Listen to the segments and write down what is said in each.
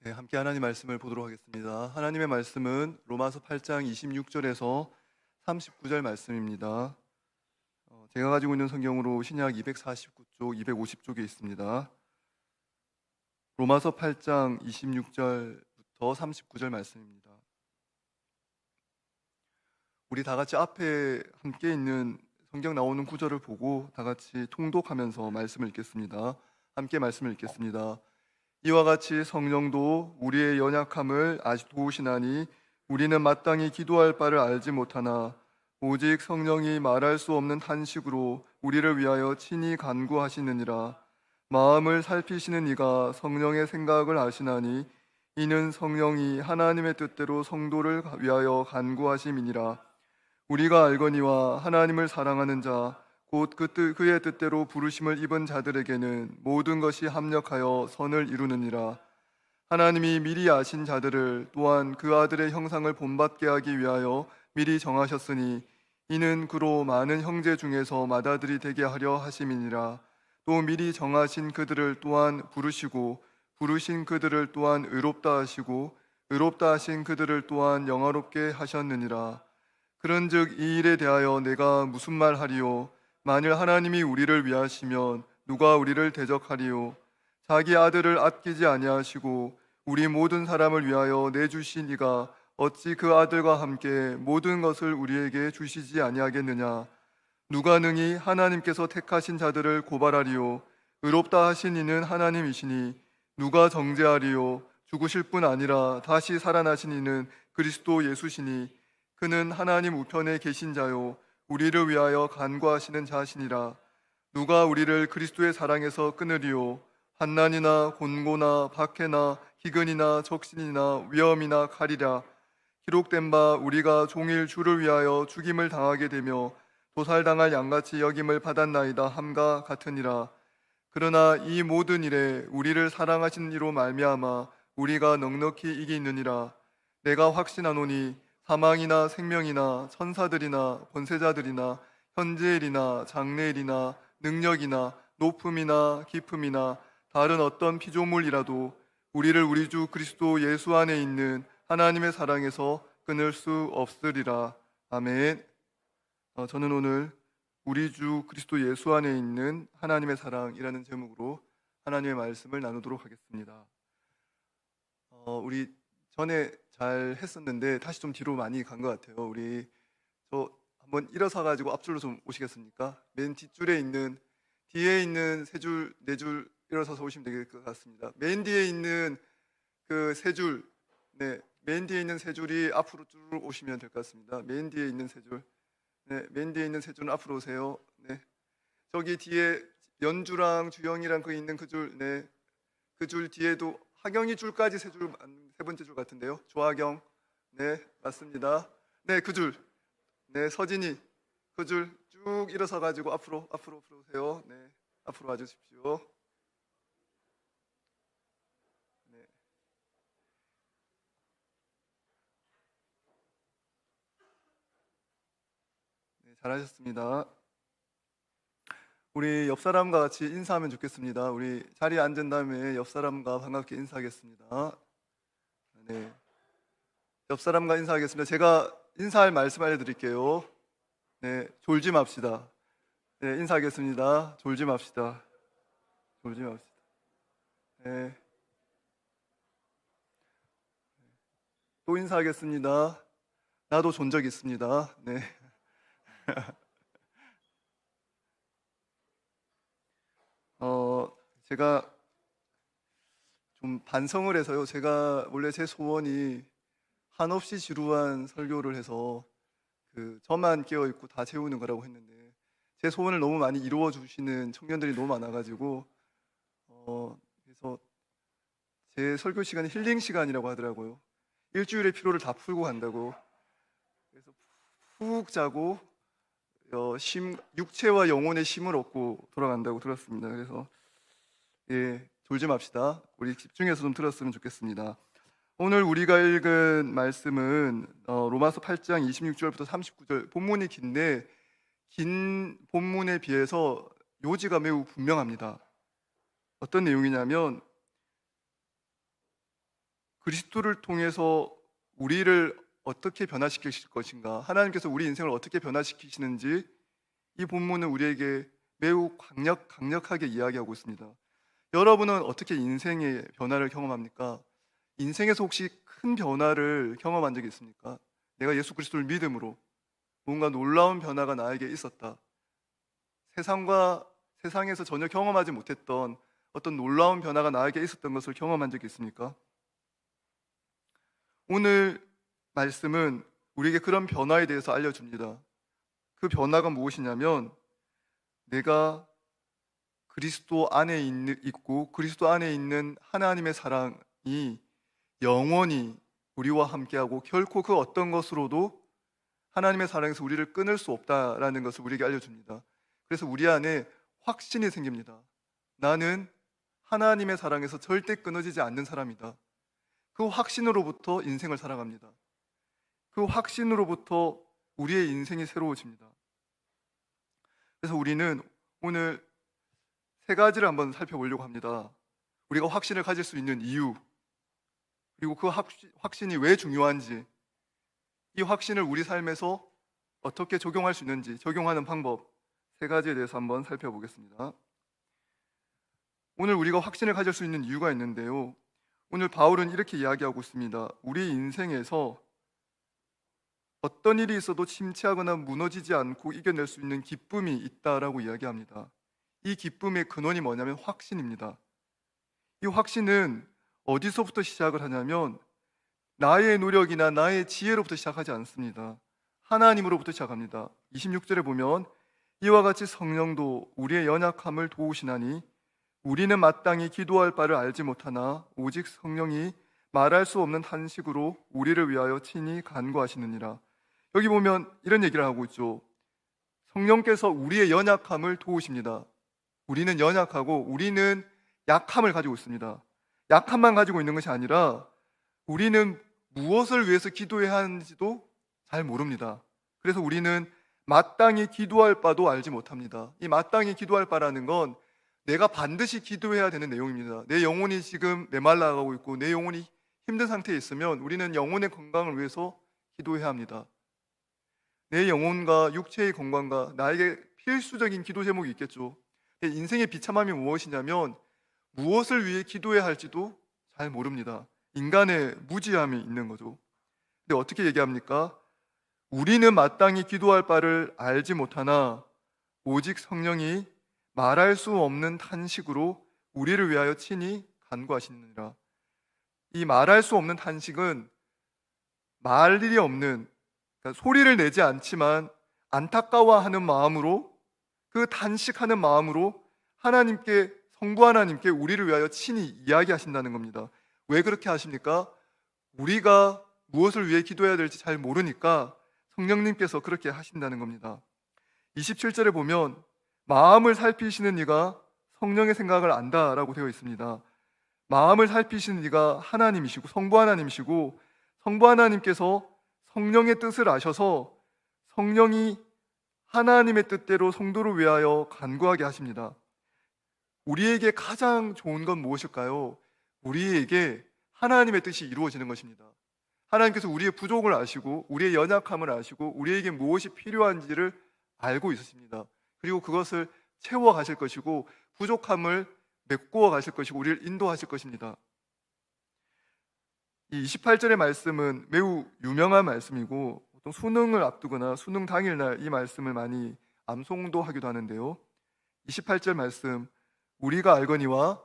네, 함께 하나님 말씀을 보도록 하겠습니다. 하나님의 말씀은 로마서 8장 26절에서 39절 말씀입니다. 제가 가지고 있는 성경으로 신약 249쪽, 250쪽에 있습니다. 로마서 8장 26절부터 39절 말씀입니다. 우리 다 같이 앞에 함께 있는 성경 나오는 구절을 보고 다 같이 통독하면서 말씀을 읽겠습니다. 함께 말씀을 읽겠습니다. 이와 같이 성령도 우리의 연약함을 도우시나니 우리는 마땅히 기도할 바를 알지 못하나 오직 성령이 말할 수 없는 탄식으로 우리를 위하여 친히 간구하시느니라. 마음을 살피시는 이가 성령의 생각을 아시나니 이는 성령이 하나님의 뜻대로 성도를 위하여 간구하심이니라. 우리가 알거니와 하나님을 사랑하는 자 곧 그의 뜻대로 부르심을 입은 자들에게는 모든 것이 합력하여 선을 이루느니라. 하나님이 미리 아신 자들을 또한 그 아들의 형상을 본받게 하기 위하여 미리 정하셨으니 이는 그로 많은 형제 중에서 맏아들이 되게 하려 하심이니라. 또 미리 정하신 그들을 또한 부르시고 부르신 그들을 또한 의롭다 하시고 의롭다 하신 그들을 또한 영화롭게 하셨느니라. 그런즉 이 일에 대하여 내가 무슨 말 하리요? 만일 하나님이 우리를 위하시면 누가 우리를 대적하리요? 자기 아들을 아끼지 아니하시고 우리 모든 사람을 위하여 내주신 이가 어찌 그 아들과 함께 모든 것을 우리에게 주시지 아니하겠느냐? 누가 능히 하나님께서 택하신 자들을 고발하리요? 의롭다 하신 이는 하나님이시니 누가 정죄하리요? 죽으실 뿐 아니라 다시 살아나신 이는 그리스도 예수시니 그는 하나님 우편에 계신 자요 우리를 위하여 간구하시는 자시니라. 누가 우리를 그리스도의 사랑에서 끊으리요? 환난이나 곤고나 박해나 기근이나 적신이나 위험이나 칼이랴. 기록된 바 우리가 종일 주를 위하여 죽임을 당하게 되며 도살당할 양같이 여김을 받았나이다 함과 같으니라. 그러나 이 모든 일에 우리를 사랑하신 이로 말미암아 우리가 넉넉히 이기느니라. 내가 확신하노니 사망이나 생명이나 천사들이나 권세자들이나 현재일이나 장래일이나 능력이나 높음이나 깊음이나 다른 어떤 피조물이라도 우리를 우리 주 그리스도 예수 안에 있는 하나님의 사랑에서 끊을 수 없으리라. 아멘. 저는 오늘 우리 주 그리스도 예수 안에 있는 하나님의 사랑이라는 제목으로 하나님의 말씀을 나누도록 하겠습니다. 우리 전에 잘 했었는데 다시 좀 뒤로 많이 간 것 같아요. 우리 저 한번 일어서 가지고 앞줄로 좀 오시겠습니까? 맨 뒷줄에 있는 뒤에 있는 세 줄, 네 줄 일어서서 오시면 될 것 같습니다. 맨 뒤에 있는 그 세 줄, 네, 맨 뒤에 있는 세 줄이 앞으로 쭉 오시면 될 것 같습니다. 맨 뒤에 있는 세 줄, 네, 맨 뒤에 있는 세 줄은 앞으로 오세요. 네, 저기 뒤에 연주랑 주영이랑 그 있는 그 줄, 네, 그 줄 뒤에도 하경이 줄까지 세 줄, 세 번째 줄 같은데요. 조하경, 네, 맞습니다. 네, 그 줄, 네, 서진이, 그 줄 쭉 일어서 가지고 앞으로 오세요. 네, 앞으로 와주십시오. 네, 네, 잘하셨습니다. 우리 옆 사람과 같이 인사하면 좋겠습니다. 우리 자리에 앉은 다음에 옆 사람과 반갑게 인사하겠습니다. 네, 옆 사람과 인사하겠습니다. 제가 인사할 말씀 알려드릴게요. 네, 졸지 맙시다. 네, 인사하겠습니다. 졸지 맙시다. 졸지 맙시다. 네, 또 인사하겠습니다. 나도 존 적 있습니다. 네, 제가 좀 반성을 해서요. 제가 원래 제 소원이 한없이 지루한 설교를 해서 저만 깨어 있고 다 채우는 거라고 했는데 제 소원을 너무 많이 이루어 주시는 청년들이 너무 많아가지고 그래서 제 설교 시간이 힐링 시간이라고 하더라고요. 일주일의 피로를 다 풀고 간다고. 그래서 푹 자고 육체와 영혼의 쉼을 얻고 돌아간다고 들었습니다. 그래서 예, 졸지 맙시다. 우리 집중해서 좀 들었으면 좋겠습니다. 오늘 우리가 읽은 말씀은 로마서 8장 26절부터 39절. 본문이 긴데 긴 본문에 비해서 요지가 매우 분명합니다. 어떤 내용이냐면 그리스도를 통해서 우리를 어떻게 변화시키실 것인가, 하나님께서 우리 인생을 어떻게 변화시키시는지 이 본문은 우리에게 매우 강력하게 이야기하고 있습니다. 여러분은 어떻게 인생의 변화를 경험합니까? 인생에서 혹시 큰 변화를 경험한 적이 있습니까? 내가 예수 그리스도를 믿음으로 뭔가 놀라운 변화가 나에게 있었다. 세상에서 전혀 경험하지 못했던 어떤 놀라운 변화가 나에게 있었던 것을 경험한 적이 있습니까? 오늘 말씀은 우리에게 그런 변화에 대해서 알려줍니다. 그 변화가 무엇이냐면, 내가 그리스도 안에 있고 그리스도 안에 있는 하나님의 사랑이 영원히 우리와 함께하고 결코 그 어떤 것으로도 하나님의 사랑에서 우리를 끊을 수 없다라는 것을 우리에게 알려줍니다. 그래서 우리 안에 확신이 생깁니다. 나는 하나님의 사랑에서 절대 끊어지지 않는 사람이다. 그 확신으로부터 인생을 살아갑니다. 그 확신으로부터 우리의 인생이 새로워집니다. 그래서 우리는 오늘 세 가지를 한번 살펴보려고 합니다. 우리가 확신을 가질 수 있는 이유, 그리고 그 확신이 왜 중요한지, 이 확신을 우리 삶에서 어떻게 적용할 수 있는지, 적용하는 방법, 세 가지에 대해서 한번 살펴보겠습니다. 오늘 우리가 확신을 가질 수 있는 이유가 있는데요, 오늘 바울은 이렇게 이야기하고 있습니다. 우리 인생에서 어떤 일이 있어도 침체하거나 무너지지 않고 이겨낼 수 있는 기쁨이 있다라고 이야기합니다. 이 기쁨의 근원이 뭐냐면 확신입니다. 이 확신은 어디서부터 시작을 하냐면 나의 노력이나 나의 지혜로부터 시작하지 않습니다. 하나님으로부터 시작합니다. 26절에 보면 이와 같이 성령도 우리의 연약함을 도우시나니 우리는 마땅히 기도할 바를 알지 못하나 오직 성령이 말할 수 없는 탄식으로 우리를 위하여 친히 간구하시느니라. 여기 보면 이런 얘기를 하고 있죠. 성령께서 우리의 연약함을 도우십니다. 우리는 연약하고 우리는 약함을 가지고 있습니다. 약함만 가지고 있는 것이 아니라 우리는 무엇을 위해서 기도해야 하는지도 잘 모릅니다. 그래서 우리는 마땅히 기도할 바도 알지 못합니다. 이 마땅히 기도할 바라는 건 내가 반드시 기도해야 되는 내용입니다. 내 영혼이 지금 메말라가고 있고 내 영혼이 힘든 상태에 있으면 우리는 영혼의 건강을 위해서 기도해야 합니다. 내 영혼과 육체의 건강과 나에게 필수적인 기도 제목이 있겠죠. 인생의 비참함이 무엇이냐면 무엇을 위해 기도해야 할지도 잘 모릅니다. 인간의 무지함이 있는 거죠. 근데 어떻게 얘기합니까? 우리는 마땅히 기도할 바를 알지 못하나 오직 성령이 말할 수 없는 탄식으로 우리를 위하여 친히 간구하시느니라. 이 말할 수 없는 탄식은 말 일이 없는, 그러니까 소리를 내지 않지만 안타까워하는 마음으로, 그 탄식하는 마음으로 하나님께, 성부 하나님께 우리를 위하여 친히 이야기하신다는 겁니다. 왜 그렇게 하십니까? 우리가 무엇을 위해 기도해야 될지 잘 모르니까 성령님께서 그렇게 하신다는 겁니다. 27절에 보면 마음을 살피시는 이가 성령의 생각을 안다라고 되어 있습니다. 마음을 살피시는 이가 하나님이시고 성부 하나님이시고 성부 하나님께서 성령의 뜻을 아셔서 성령이 하나님의 뜻대로 성도를 위하여 간구하게 하십니다. 우리에게 가장 좋은 건 무엇일까요? 우리에게 하나님의 뜻이 이루어지는 것입니다. 하나님께서 우리의 부족을 아시고 우리의 연약함을 아시고 우리에게 무엇이 필요한지를 알고 있으십니다. 그리고 그것을 채워 가실 것이고 부족함을 메꾸어 가실 것이고 우리를 인도하실 것입니다. 이 28절의 말씀은 매우 유명한 말씀이고 보통 수능을 앞두거나 수능 당일날 이 말씀을 많이 암송도 하기도 하는데요. 28절 말씀, 우리가 알거니와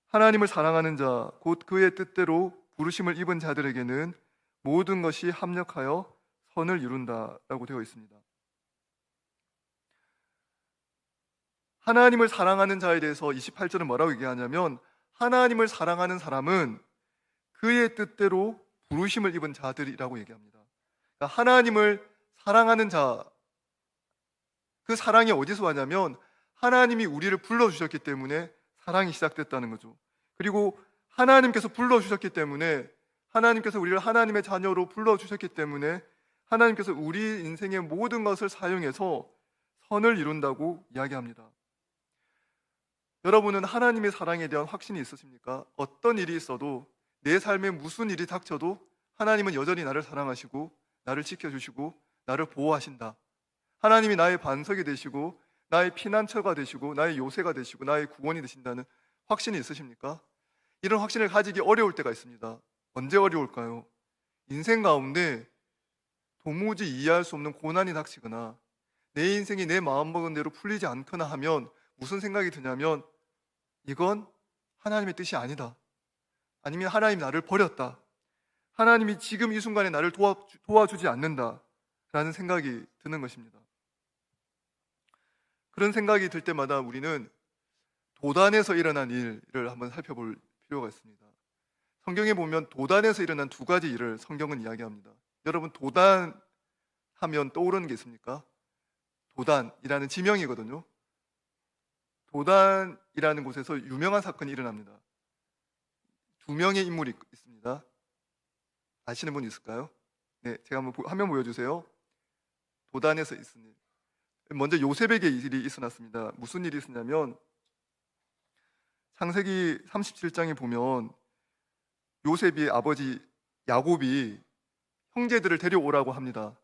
하나님을 사랑하는 자 곧 그의 뜻대로 부르심을 입은 자들에게는 모든 것이 합력하여 선을 이룬다라고 되어 있습니다. 하나님을 사랑하는 자에 대해서 28절은 뭐라고 얘기하냐면 하나님을 사랑하는 사람은 그의 뜻대로 부르심을 입은 자들이라고 얘기합니다. 그러니까 하나님을 사랑하는 자, 그 사랑이 어디서 왔냐면 하나님이 우리를 불러주셨기 때문에 사랑이 시작됐다는 거죠. 그리고 하나님께서 불러주셨기 때문에, 하나님께서 우리를 하나님의 자녀로 불러주셨기 때문에 하나님께서 우리 인생의 모든 것을 사용해서 선을 이룬다고 이야기합니다. 여러분은 하나님의 사랑에 대한 확신이 있으십니까? 어떤 일이 있어도 내 삶에 무슨 일이 닥쳐도 하나님은 여전히 나를 사랑하시고 나를 지켜주시고 나를 보호하신다. 하나님이 나의 반석이 되시고 나의 피난처가 되시고 나의 요새가 되시고 나의 구원이 되신다는 확신이 있으십니까? 이런 확신을 가지기 어려울 때가 있습니다. 언제 어려울까요? 인생 가운데 도무지 이해할 수 없는 고난이 닥치거나 내 인생이 내 마음먹은 대로 풀리지 않거나 하면 무슨 생각이 드냐면 이건 하나님의 뜻이 아니다. 아니면 하나님이 나를 버렸다. 하나님이 지금 이 순간에 나를 도와주지 않는다. 라는 생각이 드는 것입니다. 그런 생각이 들 때마다 우리는 도단에서 일어난 일을 한번 살펴볼 필요가 있습니다. 성경에 보면 도단에서 일어난 두 가지 일을 성경은 이야기합니다. 여러분, 도단하면 떠오르는 게 있습니까? 도단이라는 지명이거든요. 도단이라는 곳에서 유명한 사건이 일어납니다. 두 명의 인물이 있습니다. 아시는 분 있을까요? 네, 제가 한번 화면 보여주세요. 도단에서 있은 일. 먼저 요셉에게 일이 있어났습니다. 무슨 일이 있었냐면 창세기 37장에 보면 요셉의 아버지 야곱이 형제들을 데려오라고 합니다.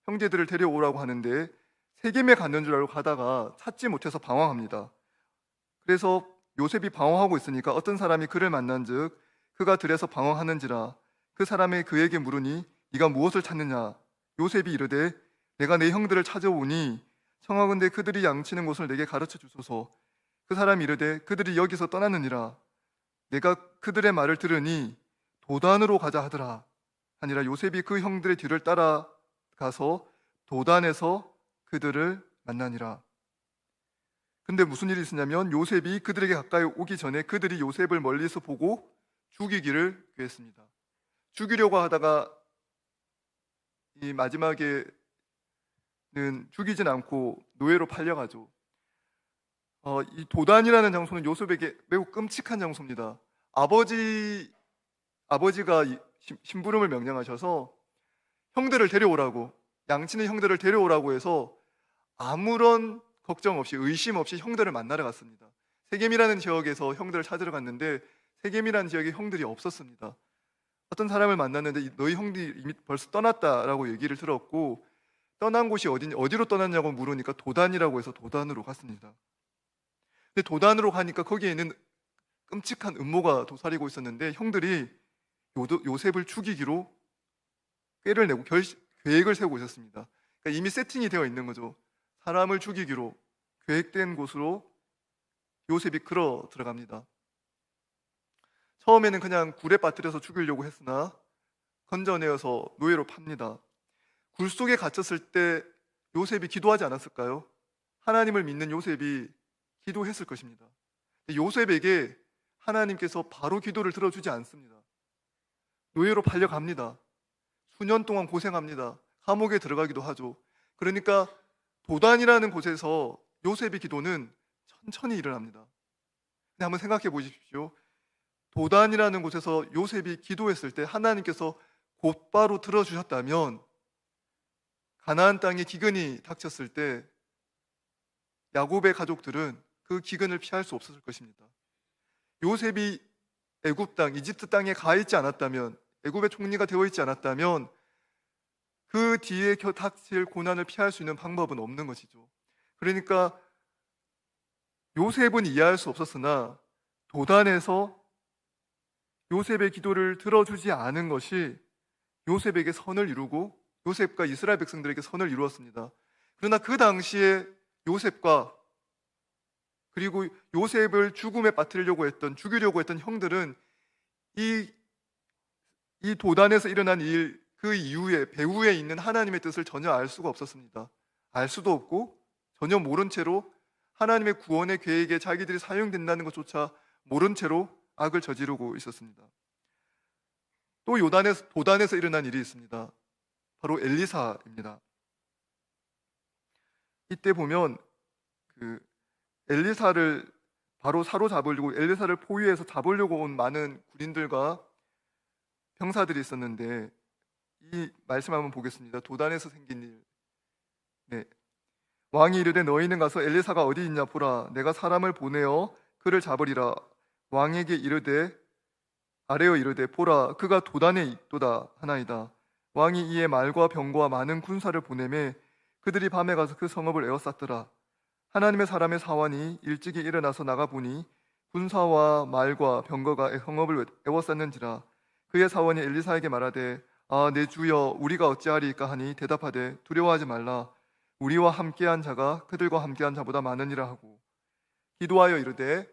형제들을 데려오라고 하는데 세겜에 갔는 줄 알고 가다가 찾지 못해서 방황합니다. 그래서 요셉이 방황하고 있으니까 어떤 사람이 그를 만난즉 그가 들에서 방황하는지라 그 사람이 그에게 물으니 네가 무엇을 찾느냐? 요셉이 이르되 내가 내 형들을 찾아오니 청하건대 그들이 양치는 곳을 내게 가르쳐 주소서. 그 사람이 이르되 그들이 여기서 떠났느니라. 내가 그들의 말을 들으니 도단으로 가자 하더라. 아니라 요셉이 그 형들의 뒤를 따라가서 도단에서 그들을 만나니라. 근데 무슨 일이 있었냐면 요셉이 그들에게 가까이 오기 전에 그들이 요셉을 멀리서 보고 죽이기를 구했습니다. 죽이려고 하다가 이 마지막에는 죽이진 않고 노예로 팔려가죠. 이 도단이라는 장소는 요셉에게 매우 끔찍한 장소입니다. 아버지가 심부름을 명령하셔서 형들을 데려오라고, 양치는 형들을 데려오라고 해서 아무런 걱정 없이 의심 없이 형들을 만나러 갔습니다. 세겜이라는 지역에서 형들을 찾으러 갔는데 세겜이라는 지역에 형들이 없었습니다. 어떤 사람을 만났는데 너희 형들이 이미 벌써 떠났다라고 얘기를 들었고 떠난 곳이 어디로 떠났냐고 물으니까 도단이라고 해서 도단으로 갔습니다. 근데 도단으로 가니까 거기에는 끔찍한 음모가 도사리고 있었는데 형들이 요셉을 죽이기로 꾀를 내고 계획을 세우고 있었습니다. 그러니까 이미 세팅이 되어 있는 거죠. 사람을 죽이기로 계획된 곳으로 요셉이 끌어 들어갑니다. 처음에는 그냥 굴에 빠뜨려서 죽이려고 했으나 건져내어서 노예로 팝니다. 굴 속에 갇혔을 때 요셉이 기도하지 않았을까요? 하나님을 믿는 요셉이 기도했을 것입니다. 요셉에게 하나님께서 바로 기도를 들어주지 않습니다. 노예로 팔려갑니다. 수년 동안 고생합니다. 감옥에 들어가기도 하죠. 그러니까 도단이라는 곳에서 요셉의 기도는 천천히 일어납니다. 근데 한번 생각해 보십시오. 도단이라는 곳에서 요셉이 기도했을 때 하나님께서 곧바로 들어주셨다면 가나안 땅에 기근이 닥쳤을 때 야곱의 가족들은 그 기근을 피할 수 없었을 것입니다. 요셉이 애굽 땅, 이집트 땅에 가 있지 않았다면, 애굽의 총리가 되어 있지 않았다면 그 뒤에 닥칠 고난을 피할 수 있는 방법은 없는 것이죠. 그러니까 요셉은 이해할 수 없었으나 도단에서 요셉의 기도를 들어주지 않은 것이 요셉에게 선을 이루고 요셉과 이스라엘 백성들에게 선을 이루었습니다. 그러나 그 당시에 요셉과 그리고 요셉을 죽음에 빠뜨리려고 했던, 죽이려고 했던 형들은 이 도단에서 일어난 일, 그 이후에 배후에 있는 하나님의 뜻을 전혀 알 수가 없었습니다. 알 수도 없고 전혀 모른 채로 하나님의 구원의 계획에 자기들이 사용된다는 것조차 모른 채로 악을 저지르고 있었습니다. 또 도단에서 일어난 일이 있습니다. 바로 엘리사입니다. 이때 보면 엘리사를 바로 사로잡으려고 엘리사를 포위해서 잡으려고 온 많은 군인들과 병사들이 있었는데 이 말씀 한번 보겠습니다. 도단에서 생긴 일. 네. 왕이 이르되 너희는 가서 엘리사가 어디 있냐 보라. 내가 사람을 보내어 그를 잡으리라. 왕에게 이르되 아뢰어 이르되 보라 그가 도단에 있도다 하나이다. 왕이 이에 말과 병거와 많은 군사를 보내매 그들이 밤에 가서 그 성읍을 에워쌌더라. 하나님의 사람의 사환이 일찍이 일어나서 나가보니 군사와 말과 병거가 성읍을 에워쌌는지라. 그의 사원이 엘리사에게 말하되 내 주여 우리가 어찌하리이까 하니 대답하되 두려워하지 말라. 우리와 함께한 자가 그들과 함께한 자보다 많으니라 하고 기도하여 이르되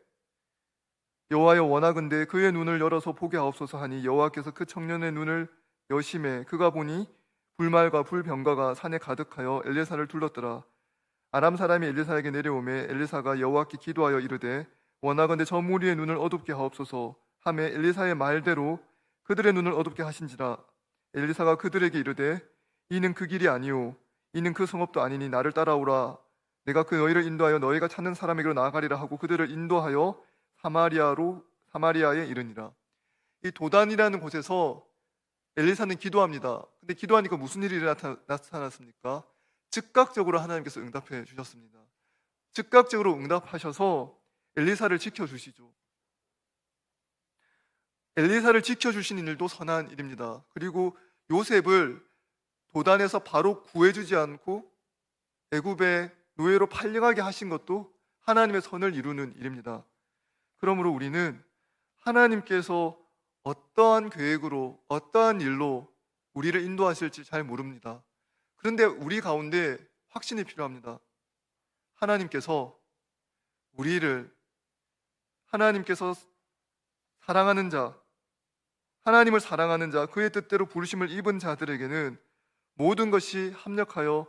여호와여 원하건대 그의 눈을 열어서 보게 하옵소서 하니 여호와께서 그 청년의 눈을 여심해 그가 보니 불말과 불병거가 산에 가득하여 엘리사를 둘렀더라. 아람 사람이 엘리사에게 내려오매 엘리사가 여호와께 기도하여 이르되 원하건대 저 무리의 눈을 어둡게 하옵소서 하매 엘리사의 말대로 그들의 눈을 어둡게 하신지라. 엘리사가 그들에게 이르되 이는 그 길이 아니오 이는 그 성읍도 아니니 나를 따라오라. 내가 그 너희를 인도하여 너희가 찾는 사람에게로 나아가리라 하고 그들을 인도하여 사마리아에 이르니라. 이 도단이라는 곳에서 엘리사는 기도합니다. 근데 기도하니까 무슨 일이 나타났습니까? 즉각적으로 하나님께서 응답해 주셨습니다. 즉각적으로 응답하셔서 엘리사를 지켜주시죠. 엘리사를 지켜주시는 일도 선한 일입니다. 그리고 요셉을 도단에서 바로 구해주지 않고 애굽의 노예로 팔려가게 하신 것도 하나님의 선을 이루는 일입니다. 그러므로 우리는 하나님께서 어떠한 계획으로 어떠한 일로 우리를 인도하실지 잘 모릅니다. 그런데 우리 가운데 확신이 필요합니다. 하나님께서 사랑하는 자, 하나님을 사랑하는 자, 그의 뜻대로 부르심을 입은 자들에게는 모든 것이 합력하여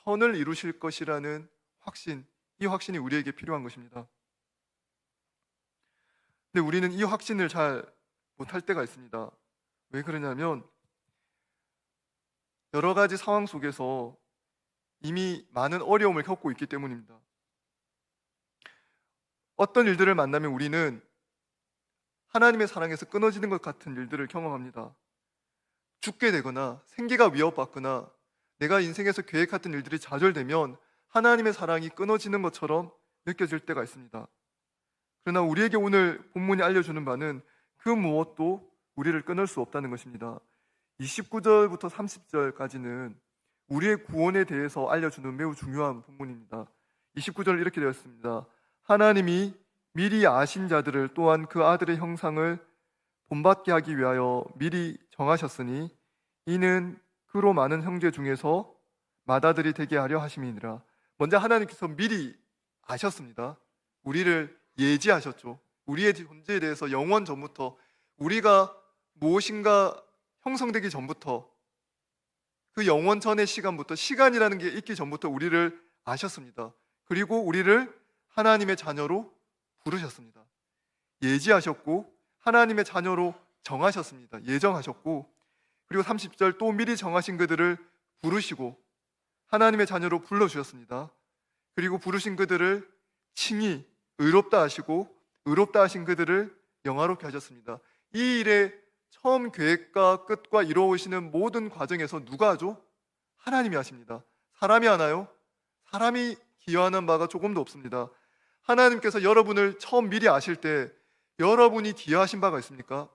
선을 이루실 것이라는 확신, 이 확신이 우리에게 필요한 것입니다. 근데 우리는 이 확신을 잘 못할 때가 있습니다. 왜 그러냐면 여러 가지 상황 속에서 이미 많은 어려움을 겪고 있기 때문입니다. 어떤 일들을 만나면 우리는 하나님의 사랑에서 끊어지는 것 같은 일들을 경험합니다. 죽게 되거나 생계가 위협받거나 내가 인생에서 계획했던 일들이 좌절되면 하나님의 사랑이 끊어지는 것처럼 느껴질 때가 있습니다. 그러나 우리에게 오늘 본문이 알려주는 바는 그 무엇도 우리를 끊을 수 없다는 것입니다. 29절부터 30절까지는 우리의 구원에 대해서 알려주는 매우 중요한 본문입니다. 29절 이렇게 되어 있습니다. 하나님이 미리 아신 자들을 또한 그 아들의 형상을 본받게 하기 위하여 미리 정하셨으니 이는 그로 많은 형제 중에서 맏아들이 되게 하려 하심이니라. 먼저 하나님께서 미리 아셨습니다. 우리를 예지하셨죠. 우리의 존재에 대해서 영원 전부터, 우리가 무엇인가 형성되기 전부터, 그 영원 전의 시간부터, 시간이라는 게 있기 전부터 우리를 아셨습니다. 그리고 우리를 하나님의 자녀로 부르셨습니다. 예지하셨고 하나님의 자녀로 정하셨습니다. 예정하셨고, 그리고 30절 또 미리 정하신 그들을 부르시고 하나님의 자녀로 불러주셨습니다. 그리고 부르신 그들을 칭히 의롭다 하시고 의롭다 하신 그들을 영화롭게 하셨습니다. 이 일의 처음 계획과 끝과 이루어오시는 모든 과정에서 누가 하죠? 하나님이 하십니다. 사람이 하나요? 사람이 기여하는 바가 조금도 없습니다. 하나님께서 여러분을 처음 미리 아실 때 여러분이 기여하신 바가 있습니까?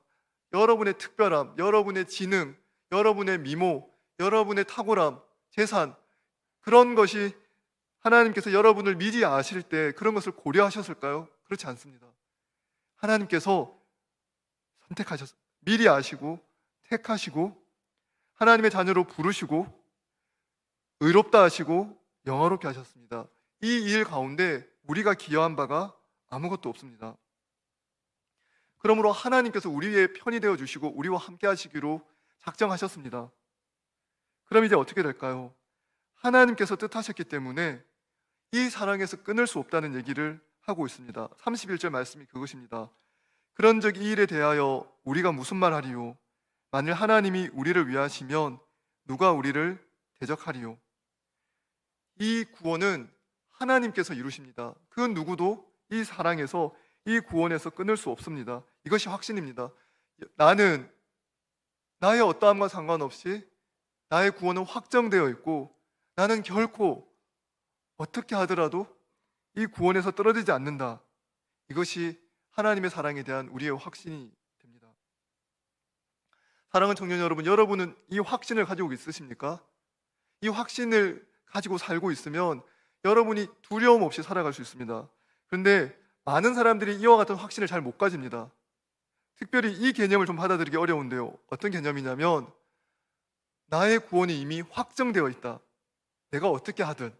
여러분의 특별함, 여러분의 지능, 여러분의 미모, 여러분의 탁월함, 재산, 그런 것이 하나님께서 여러분을 미리 아실 때 그런 것을 고려하셨을까요? 그렇지 않습니다. 하나님께서 미리 아시고 택하시고 하나님의 자녀로 부르시고 의롭다 하시고 영화롭게 하셨습니다. 이 일 가운데 우리가 기여한 바가 아무것도 없습니다. 그러므로 하나님께서 우리의 편이 되어 주시고 우리와 함께 하시기로 작정하셨습니다. 그럼 이제 어떻게 될까요? 하나님께서 뜻하셨기 때문에 이 사랑에서 끊을 수 없다는 얘기를 하고 있습니다. 31절 말씀이 그것입니다. 그런즉 이 일에 대하여 우리가 무슨 말하리요? 만일 하나님이 우리를 위하시면 누가 우리를 대적하리요? 이 구원은 하나님께서 이루십니다. 그 누구도 이 사랑에서, 이 구원에서 끊을 수 없습니다. 이것이 확신입니다. 나는 나의 어떠함과 상관없이 나의 구원은 확정되어 있고 나는 결코 어떻게 하더라도 이 구원에서 떨어지지 않는다. 이것이 하나님의 사랑에 대한 우리의 확신이 됩니다. 사랑하는 청년 여러분, 여러분은 이 확신을 가지고 있으십니까? 이 확신을 가지고 살고 있으면 여러분이 두려움 없이 살아갈 수 있습니다. 그런데 많은 사람들이 이와 같은 확신을 잘 못 가집니다. 특별히 이 개념을 좀 받아들이기 어려운데요. 어떤 개념이냐면 나의 구원이 이미 확정되어 있다. 내가 어떻게 하든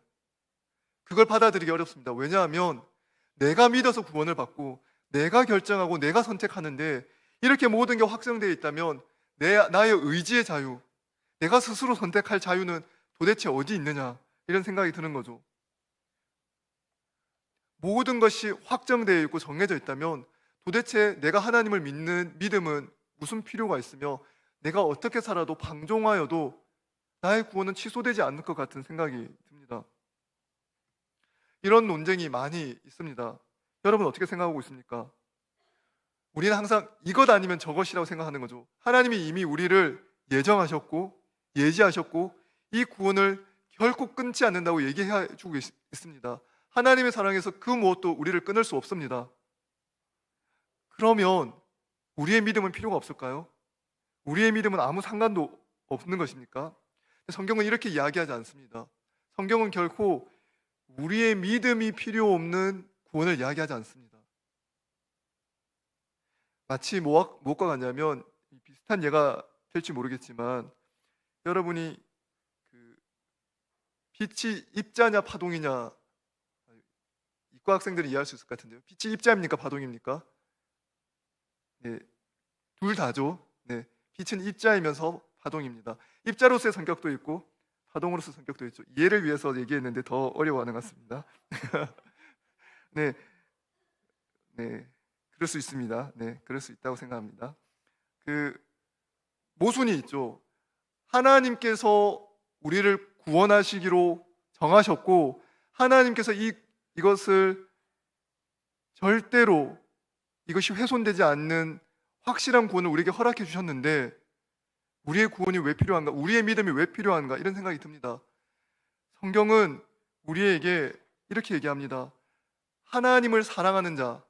그걸 받아들이기 어렵습니다. 왜냐하면 내가 믿어서 구원을 받고 내가 결정하고 내가 선택하는데 이렇게 모든 게 확정되어 있다면 나의 의지의 자유, 내가 스스로 선택할 자유는 도대체 어디 있느냐 이런 생각이 드는 거죠. 모든 것이 확정되어 있고 정해져 있다면 도대체 내가 하나님을 믿는 믿음은 무슨 필요가 있으며 내가 어떻게 살아도 방종하여도 나의 구원은 취소되지 않을 것 같은 생각이 듭니다. 이런 논쟁이 많이 있습니다. 여러분 어떻게 생각하고 있습니까? 우리는 항상 이것 아니면 저것이라고 생각하는 거죠. 하나님이 이미 우리를 예정하셨고 예지하셨고 이 구원을 결코 끊지 않는다고 얘기해 주고 있습니다. 하나님의 사랑에서 그 무엇도 우리를 끊을 수 없습니다. 그러면 우리의 믿음은 필요가 없을까요? 우리의 믿음은 아무 상관도 없는 것입니까? 성경은 이렇게 이야기하지 않습니다. 성경은 결코 우리의 믿음이 필요 없는 구원을 이야기하지 않습니다. 마치 무엇과 같냐면 비슷한 예가 될지 모르겠지만 여러분이 빛이 입자냐 파동이냐 이과 학생들이 이해할 수 있을 것 같은데요. 빛이 입자입니까 파동입니까? 네, 둘 다죠. 네, 빛은 입자이면서 파동입니다. 입자로서의 성격도 있고 파동으로서의 성격도 있죠. 이해를 위해서 얘기했는데 더 어려워하는 것 같습니다. 네, 네, 그럴 수 있습니다. 네, 그럴 수 있다고 생각합니다. 모순이 있죠. 하나님께서 우리를 구원하시기로 정하셨고 하나님께서 이것을 절대로 이것이 훼손되지 않는 확실한 구원을 우리에게 허락해 주셨는데 우리의 구원이 왜 필요한가? 우리의 믿음이 왜 필요한가? 이런 생각이 듭니다. 성경은 우리에게 이렇게 얘기합니다. 하나님을 사랑하는 자는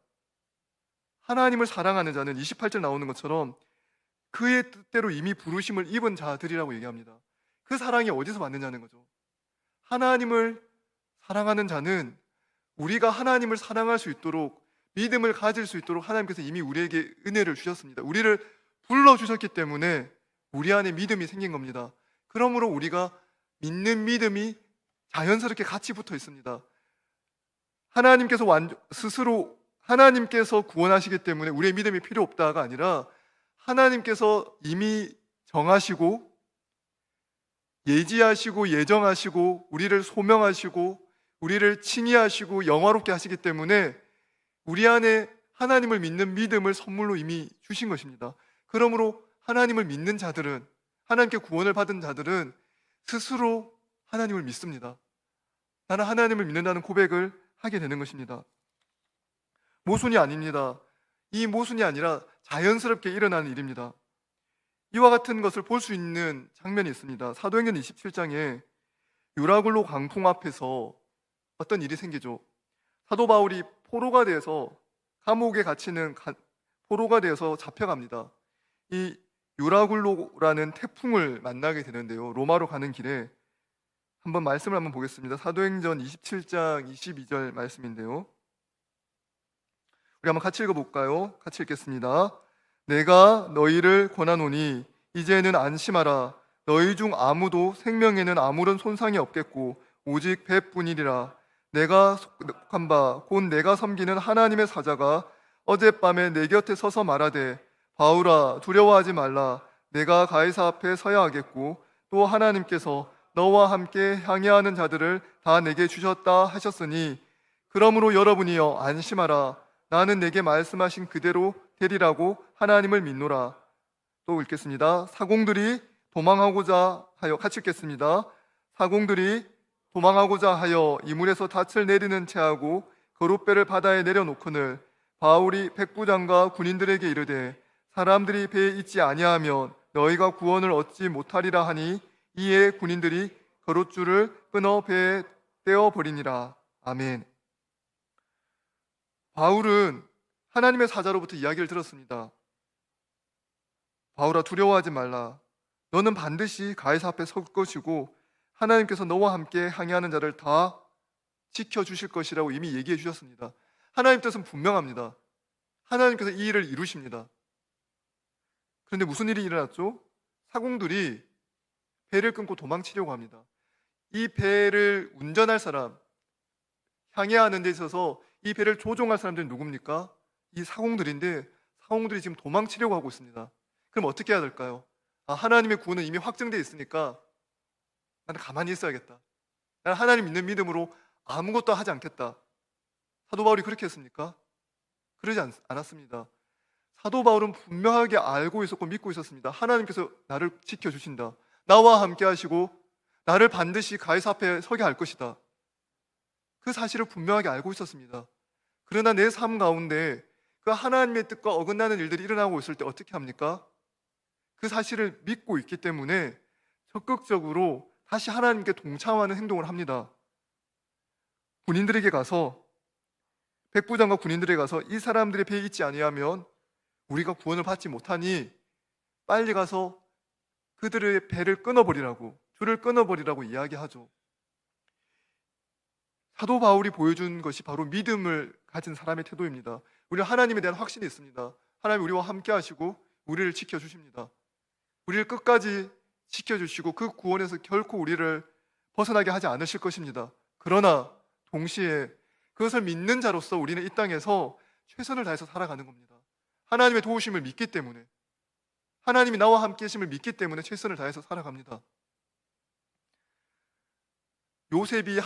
28절 나오는 것처럼 그의 뜻대로 이미 부르심을 입은 자들이라고 얘기합니다. 그 사랑이 어디서 받느냐는 거죠. 하나님을 사랑하는 자는 우리가 하나님을 사랑할 수 있도록 믿음을 가질 수 있도록 하나님께서 이미 우리에게 은혜를 주셨습니다. 우리를 불러주셨기 때문에 우리 안에 믿음이 생긴 겁니다. 그러므로 우리가 믿는 믿음이 자연스럽게 같이 붙어 있습니다. 하나님께서 구원하시기 때문에 우리의 믿음이 필요 없다가 아니라 하나님께서 이미 정하시고 예지하시고 예정하시고 우리를 소명하시고 우리를 칭의하시고 영화롭게 하시기 때문에 우리 안에 하나님을 믿는 믿음을 선물로 이미 주신 것입니다. 그러므로 하나님을 믿는 자들은, 하나님께 구원을 받은 자들은 스스로 하나님을 믿습니다. 나는 하나님을 믿는다는 고백을 하게 되는 것입니다. 모순이 아닙니다. 이 모순이 아니라 자연스럽게 일어나는 일입니다. 이와 같은 것을 볼 수 있는 장면이 있습니다. 사도행전 27장에 유라굴로 강풍 앞에서 어떤 일이 생기죠. 사도 바울이 포로가 돼서 감옥에 갇히는 포로가 되어서 잡혀갑니다. 이 유라굴로라는 태풍을 만나게 되는데요. 로마로 가는 길에 말씀을 한번 보겠습니다. 사도행전 27장 22절 말씀인데요. 우리 한번 같이 읽어볼까요? 같이 읽겠습니다. 내가 너희를 권하노니 이제는 안심하라. 너희 중 아무도 생명에는 아무런 손상이 없겠고 오직 배뿐이리라. 내가 속한 바 곧 내가 섬기는 하나님의 사자가 어젯밤에 내 곁에 서서 말하되 바울아 두려워하지 말라. 내가 가이사 앞에 서야 하겠고 또 하나님께서 너와 함께 항해하는 자들을 다 내게 주셨다 하셨으니 그러므로 여러분이여 안심하라. 나는 내게 말씀하신 그대로 되리라고 하나님을 믿노라. 또 읽겠습니다. 사공들이 도망하고자 하여 같이 읽겠습니다. 사공들이 도망하고자 하여 이물에서 닻을 내리는 채하고 거룻배를 바다에 내려놓거늘 바울이 백부장과 군인들에게 이르되 사람들이 배에 있지 아니하면 너희가 구원을 얻지 못하리라 하니 이에 군인들이 거룻줄을 끊어 배에 떼어버리니라. 아멘. 바울은 하나님의 사자로부터 이야기를 들었습니다. 바울아, 두려워하지 말라. 너는 반드시 가이사 앞에 설 것이고 하나님께서 너와 함께 항해하는 자를 다 지켜주실 것이라고 이미 얘기해 주셨습니다. 하나님 뜻은 분명합니다. 하나님께서 이 일을 이루십니다. 그런데 무슨 일이 일어났죠? 사공들이 배를 끊고 도망치려고 합니다. 이 배를 운전할 사람, 항해하는 데 있어서 이 배를 조종할 사람들이 누굽니까? 이 사공들인데 사공들이 지금 도망치려고 하고 있습니다. 그럼 어떻게 해야 될까요? 하나님의 구원은 이미 확정되어 있으니까 나는 가만히 있어야겠다. 나는 하나님 믿는 믿음으로 아무것도 하지 않겠다. 사도 바울이 그렇게 했습니까? 그러지 않았습니다. 사도 바울은 분명하게 알고 있었고 믿고 있었습니다. 하나님께서 나를 지켜주신다. 나와 함께 하시고 나를 반드시 가이사 앞에 서게 할 것이다. 그 사실을 분명하게 알고 있었습니다. 그러나 내 삶 가운데 그 하나님의 뜻과 어긋나는 일들이 일어나고 있을 때 어떻게 합니까? 그 사실을 믿고 있기 때문에 적극적으로 다시 하나님께 동참하는 행동을 합니다. 군인들에게 가서, 백부장과 군인들에게 가서 이 사람들의 배에 있지 아니하면 우리가 구원을 받지 못하니 빨리 가서 그들의 배를 끊어버리라고, 줄을 끊어버리라고 이야기하죠. 사도 바울이 보여준 것이 바로 믿음을 가진 사람의 태도입니다. 우리는 하나님에 대한 확신이 있습니다. 하나님 우리와 함께 하시고 우리를 지켜주십니다. 우리를 끝까지 지켜주시고 그 구원에서 결코 우리를 벗어나게 하지 않으실 것입니다. 그러나 동시에 그것을 믿는 자로서 우리는 이 땅에서 최선을 다해서 살아가는 겁니다. 하나님의 도우심을 믿기 때문에, 하나님이 나와 함께 하심을 믿기 때문에 최선을 다해서 살아갑니다. 요셉이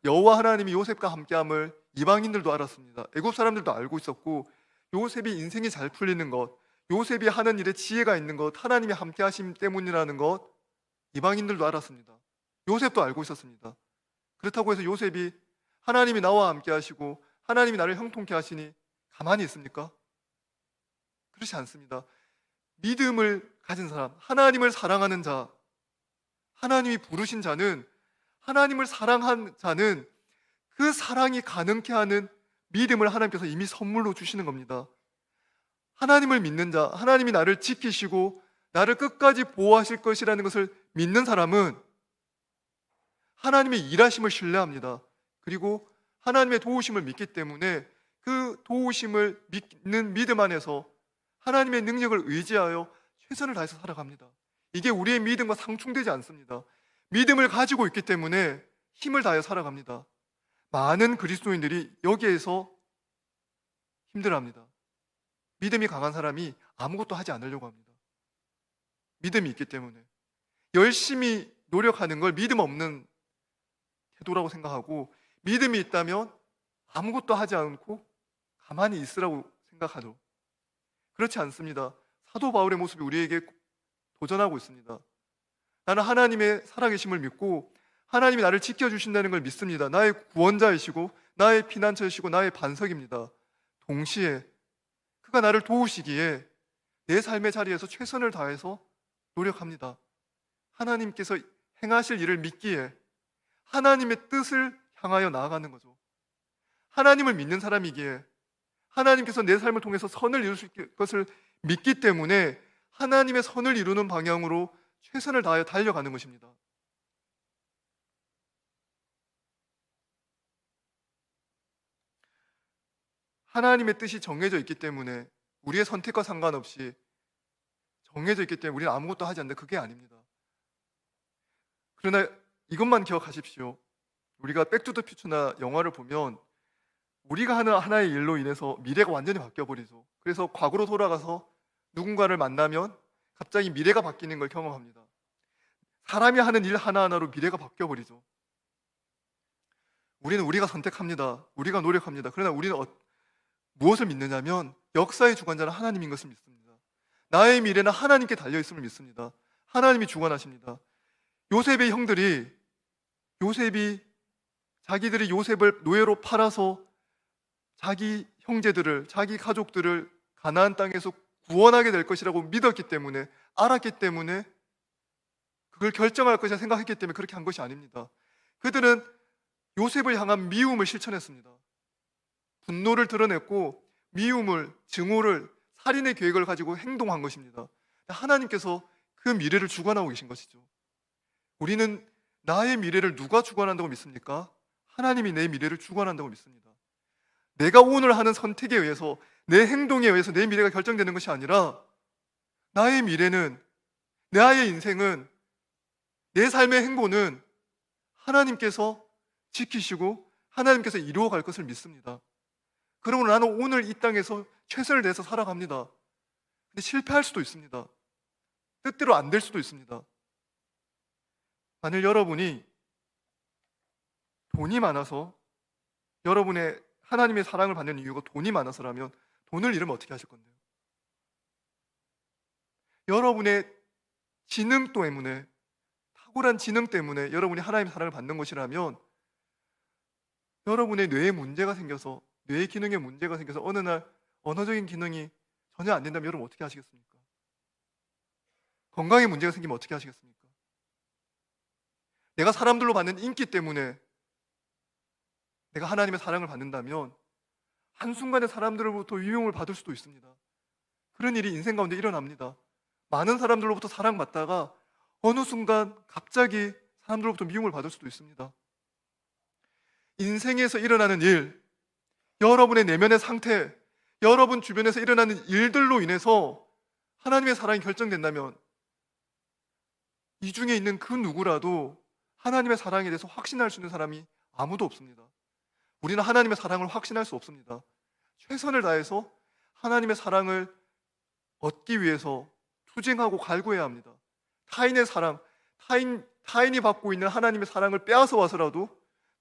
여호와 하나님이 요셉과 함께함을 이방인들도 알았습니다. 애굽 사람들도 알고 있었고, 요셉이 인생이 잘 풀리는 것, 요셉이 하는 일에 지혜가 있는 것, 하나님이 함께하심 때문이라는 것 이방인들도 알았습니다. 요셉도 알고 있었습니다. 그렇다고 해서 요셉이 하나님이 나와 함께하시고 하나님이 나를 형통케 하시니 가만히 있습니까? 그렇지 않습니다. 믿음을 가진 사람, 하나님을 사랑하는 자, 하나님이 부르신 자는, 하나님을 사랑한 자는 그 사랑이 가능케 하는 믿음을 하나님께서 이미 선물로 주시는 겁니다. 하나님을 믿는 자, 하나님이 나를 지키시고 나를 끝까지 보호하실 것이라는 것을 믿는 사람은 하나님의 일하심을 신뢰합니다. 그리고 하나님의 도우심을 믿기 때문에 그 도우심을 믿는 믿음 안에서 하나님의 능력을 의지하여 최선을 다해서 살아갑니다. 이게 우리의 믿음과 상충되지 않습니다. 믿음을 가지고 있기 때문에 힘을 다해 살아갑니다. 많은 그리스도인들이 여기에서 힘들어합니다. 믿음이 강한 사람이 아무것도 하지 않으려고 합니다. 믿음이 있기 때문에 열심히 노력하는 걸 믿음 없는 태도라고 생각하고, 믿음이 있다면 아무것도 하지 않고 가만히 있으라고 생각하죠. 그렇지 않습니다. 사도 바울의 모습이 우리에게 도전하고 있습니다. 나는 하나님의 살아계심을 믿고 하나님이 나를 지켜주신다는 걸 믿습니다. 나의 구원자이시고 나의 피난처이시고 나의 반석입니다. 동시에 그가 나를 도우시기에 내 삶의 자리에서 최선을 다해서 노력합니다. 하나님께서 행하실 일을 믿기에 하나님의 뜻을 향하여 나아가는 거죠. 하나님을 믿는 사람이기에 하나님께서 내 삶을 통해서 선을 이루실 것을 믿기 때문에 하나님의 선을 이루는 방향으로 최선을 다하여 달려가는 것입니다. 하나님의 뜻이 정해져 있기 때문에, 우리의 선택과 상관없이 정해져 있기 때문에 우리는 아무것도 하지 않는다, 그게 아닙니다. 그러나 이것만 기억하십시오. 우리가 백투더퓨처나 영화를 보면 우리가 하는 하나의 일로 인해서 미래가 완전히 바뀌어버리죠. 그래서 과거로 돌아가서 누군가를 만나면 갑자기 미래가 바뀌는 걸 경험합니다. 사람이 하는 일 하나하나로 미래가 바뀌어버리죠. 우리는 우리가 선택합니다. 우리가 노력합니다. 그러나 우리는 무엇을 믿느냐면 역사의 주관자는 하나님인 것을 믿습니다. 나의 미래는 하나님께 달려있음을 믿습니다. 하나님이 주관하십니다. 요셉의 형들이, 자기들이 요셉을 노예로 팔아서 자기 형제들을, 자기 가족들을 가나안 땅에서 구원하게 될 것이라고 믿었기 때문에, 알았기 때문에, 그걸 결정할 것이라 생각했기 때문에 그렇게 한 것이 아닙니다. 그들은 요셉을 향한 미움을 실천했습니다. 분노를 드러냈고 미움을, 증오를, 살인의 계획을 가지고 행동한 것입니다. 하나님께서 그 미래를 주관하고 계신 것이죠. 우리는 나의 미래를 누가 주관한다고 믿습니까? 하나님이 내 미래를 주관한다고 믿습니다. 내가 오늘 하는 선택에 의해서, 내 행동에 의해서 내 미래가 결정되는 것이 아니라, 나의 미래는, 나의 인생은, 내 삶의 행보는 하나님께서 지키시고 하나님께서 이루어갈 것을 믿습니다. 그러므로 나는 오늘 이 땅에서 최선을 다해서 살아갑니다. 근데 실패할 수도 있습니다. 뜻대로 안 될 수도 있습니다. 만일 여러분이 돈이 많아서, 여러분의 하나님의 사랑을 받는 이유가 돈이 많아서라면 돈을 잃으면 어떻게 하실 건데요? 여러분의 지능 때문에, 탁월한 지능 때문에 여러분이 하나님의 사랑을 받는 것이라면, 여러분의 뇌에 문제가 생겨서, 뇌의 기능에 문제가 생겨서 어느 날 언어적인 기능이 전혀 안 된다면 여러분 어떻게 하시겠습니까? 건강에 문제가 생기면 어떻게 하시겠습니까? 내가 사람들로 받는 인기 때문에 내가 하나님의 사랑을 받는다면 한순간에 사람들로부터 위용을 받을 수도 있습니다. 그런 일이 인생 가운데 일어납니다. 많은 사람들로부터 사랑받다가 어느 순간 갑자기 사람들로부터 미움을 받을 수도 있습니다. 인생에서 일어나는 일, 여러분의 내면의 상태, 여러분 주변에서 일어나는 일들로 인해서 하나님의 사랑이 결정된다면 이 중에 있는 그 누구라도 하나님의 사랑에 대해서 확신할 수 있는 사람이 아무도 없습니다. 우리는 하나님의 사랑을 확신할 수 없습니다. 최선을 다해서 하나님의 사랑을 얻기 위해서 투쟁하고 갈구해야 합니다. 타인의 사랑, 타인이 받고 있는 하나님의 사랑을 빼앗아 와서라도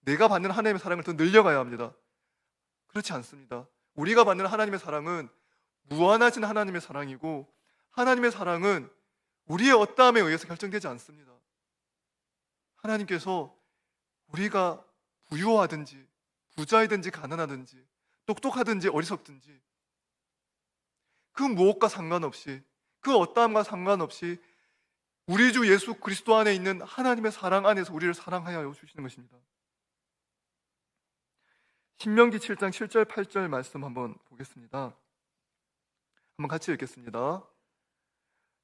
내가 받는 하나님의 사랑을 더 늘려가야 합니다. 그렇지 않습니다. 우리가 받는 하나님의 사랑은 무한하신 하나님의 사랑이고, 하나님의 사랑은 우리의 어떠함에 의해서 결정되지 않습니다. 하나님께서 우리가 부유하든지 부자이든지 가난하든지 똑똑하든지 어리석든지 그 무엇과 상관없이, 그 어떠함과 상관없이 우리 주 예수 그리스도 안에 있는 하나님의 사랑 안에서 우리를 사랑하여 주시는 것입니다. 신명기 7장 7절 8절 말씀 한번 보겠습니다. 한번 같이 읽겠습니다.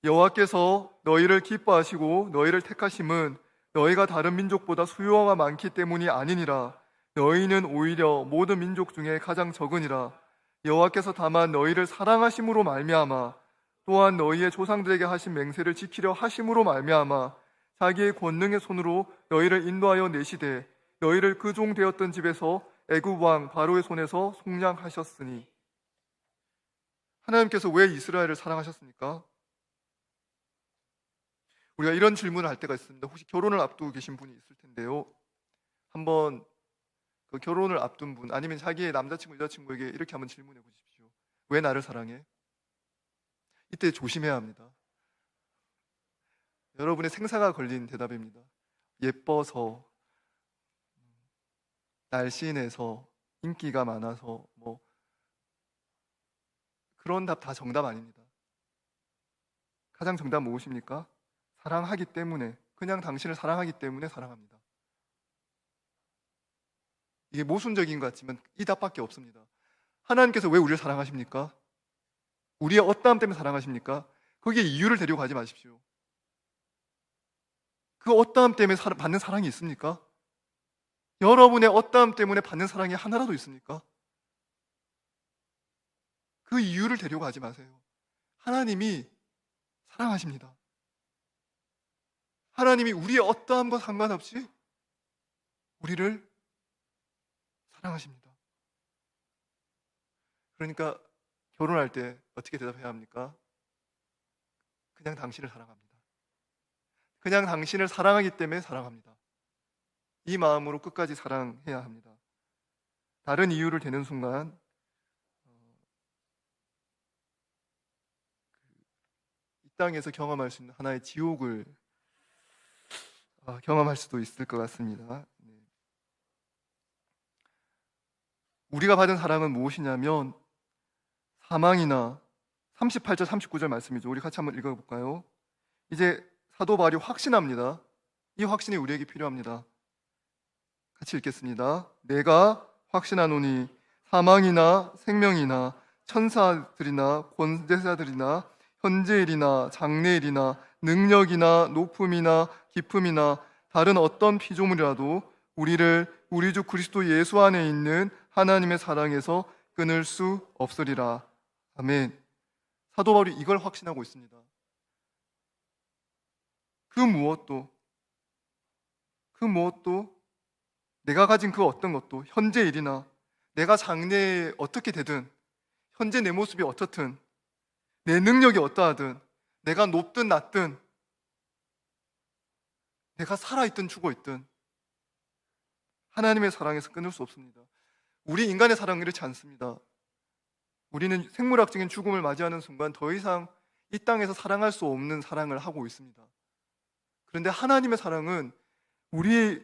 여호와께서 너희를 기뻐하시고 너희를 택하심은 너희가 다른 민족보다 수요가 많기 때문이 아니니라. 너희는 오히려 모든 민족 중에 가장 적으니라. 여호와께서 다만 너희를 사랑하심으로 말미암아, 또한 너희의 조상들에게 하신 맹세를 지키려 하심으로 말미암아 자기의 권능의 손으로 너희를 인도하여 내시되 너희를 그 종 되었던 집에서 애굽 왕 바로의 손에서 속량하셨으니. 하나님께서 왜 이스라엘을 사랑하셨습니까? 우리가 이런 질문을 할 때가 있습니다. 혹시 결혼을 앞두고 계신 분이 있을 텐데요, 한번 그 결혼을 앞둔 분, 아니면 자기의 남자친구, 여자친구에게 이렇게 한번 질문해 보십시오. 왜 나를 사랑해? 이때 조심해야 합니다. 여러분의 생사가 걸린 대답입니다. 예뻐서, 날씬해서, 인기가 많아서, 그런 답 다 정답 아닙니다. 가장 정답 무엇입니까? 사랑하기 때문에, 그냥 당신을 사랑하기 때문에 사랑합니다. 이게 모순적인 것 같지만 이 답밖에 없습니다. 하나님께서 왜 우리를 사랑하십니까? 우리의 어떠함 때문에 사랑하십니까? 거기에 이유를 데리고 가지 마십시오. 그 어떠함 때문에 받는 사랑이 있습니까? 여러분의 어떠함 때문에 받는 사랑이 하나라도 있습니까? 그 이유를 데리고 가지 마세요. 하나님이 사랑하십니다. 하나님이 우리의 어떠함과 상관없이 우리를 사랑하십니다. 그러니까 결혼할 때 어떻게 대답해야 합니까? 그냥 당신을 사랑합니다. 그냥 당신을 사랑하기 때문에 사랑합니다. 이 마음으로 끝까지 사랑해야 합니다. 다른 이유를 대는 순간 이 땅에서 경험할 수 있는 하나의 지옥을 경험할 수도 있을 것 같습니다. 우리가 받은 사랑은 무엇이냐면 사망이나, 38절 39절 말씀이죠. 우리 같이 한번 읽어볼까요? 이제 사도 바울이 확신합니다. 이 확신이 우리에게 필요합니다. 같이 읽겠습니다. 내가 확신하노니 사망이나 생명이나 천사들이나 권세자들이나 현재일이나 장래일이나 능력이나 높음이나 깊음이나 다른 어떤 피조물이라도 우리를 우리 주 그리스도 예수 안에 있는 하나님의 사랑에서 끊을 수 없으리라. 아멘. 사도 바울이 이걸 확신하고 있습니다. 그 무엇도 내가 가진 그 어떤 것도 현재 일이나 내가 장래에 어떻게 되든 현재 내 모습이 어떻든 내 능력이 어떠하든 내가 높든 낮든 내가 살아있든 죽어있든 하나님의 사랑에서 끊을 수 없습니다. 우리 인간의 사랑은 이렇지 않습니다. 우리는 생물학적인 죽음을 맞이하는 순간 더 이상 이 땅에서 사랑할 수 없는 사랑을 하고 있습니다. 그런데 하나님의 사랑은 우리의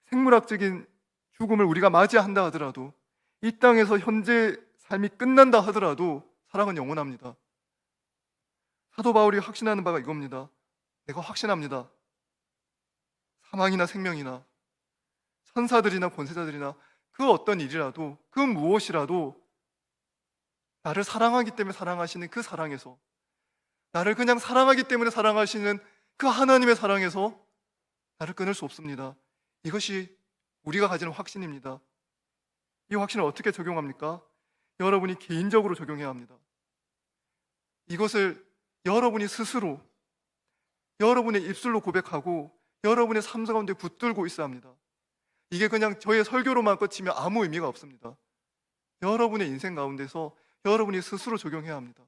생물학적인 죽음을 우리가 맞이한다 하더라도 이 땅에서 현재 삶이 끝난다 하더라도 사랑은 영원합니다. 사도 바울이 확신하는 바가 이겁니다. 내가 확신합니다. 사망이나 생명이나 천사들이나 권세자들이나 그 어떤 일이라도 그 무엇이라도 나를 사랑하기 때문에 사랑하시는 그 사랑에서 나를 그냥 사랑하기 때문에 사랑하시는 그 하나님의 사랑에서 나를 끊을 수 없습니다. 이것이 우리가 가지는 확신입니다. 이 확신을 어떻게 적용합니까? 여러분이 개인적으로 적용해야 합니다. 이것을 여러분이 스스로 여러분의 입술로 고백하고 여러분의 삶 가운데 붙들고 있어야 합니다. 이게 그냥 저의 설교로만 끝이면 아무 의미가 없습니다. 여러분의 인생 가운데서 여러분이 스스로 적용해야 합니다.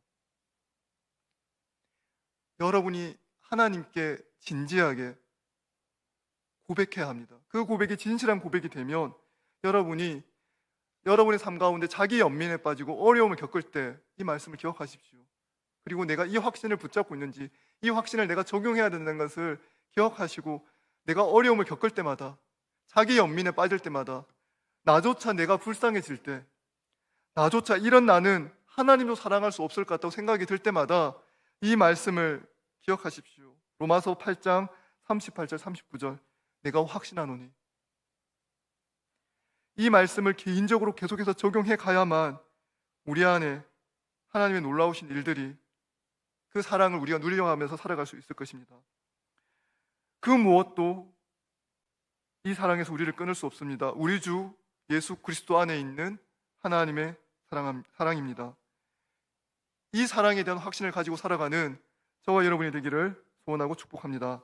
여러분이 하나님께 진지하게 고백해야 합니다. 그 고백이 진실한 고백이 되면 여러분의 삶 가운데 자기 연민에 빠지고 어려움을 겪을 때 이 말씀을 기억하십시오. 그리고 내가 이 확신을 붙잡고 있는지, 이 확신을 내가 적용해야 된다는 것을 기억하시고 내가 어려움을 겪을 때마다, 자기 연민에 빠질 때마다, 나조차 내가 불쌍해질 때, 나조차 이런 나는 하나님도 사랑할 수 없을 것 같다고 생각이 들 때마다 이 말씀을 기억하십시오. 로마서 8장 38절 39절 내가 확신하노니. 이 말씀을 개인적으로 계속해서 적용해 가야만 우리 안에 하나님의 놀라우신 일들이, 그 사랑을 우리가 누려가면서 살아갈 수 있을 것입니다. 그 무엇도 이 사랑에서 우리를 끊을 수 없습니다. 우리 주 예수 그리스도 안에 있는 하나님의 사랑입니다. 이 사랑에 대한 확신을 가지고 살아가는 저와 여러분이 되기를 소원하고 축복합니다.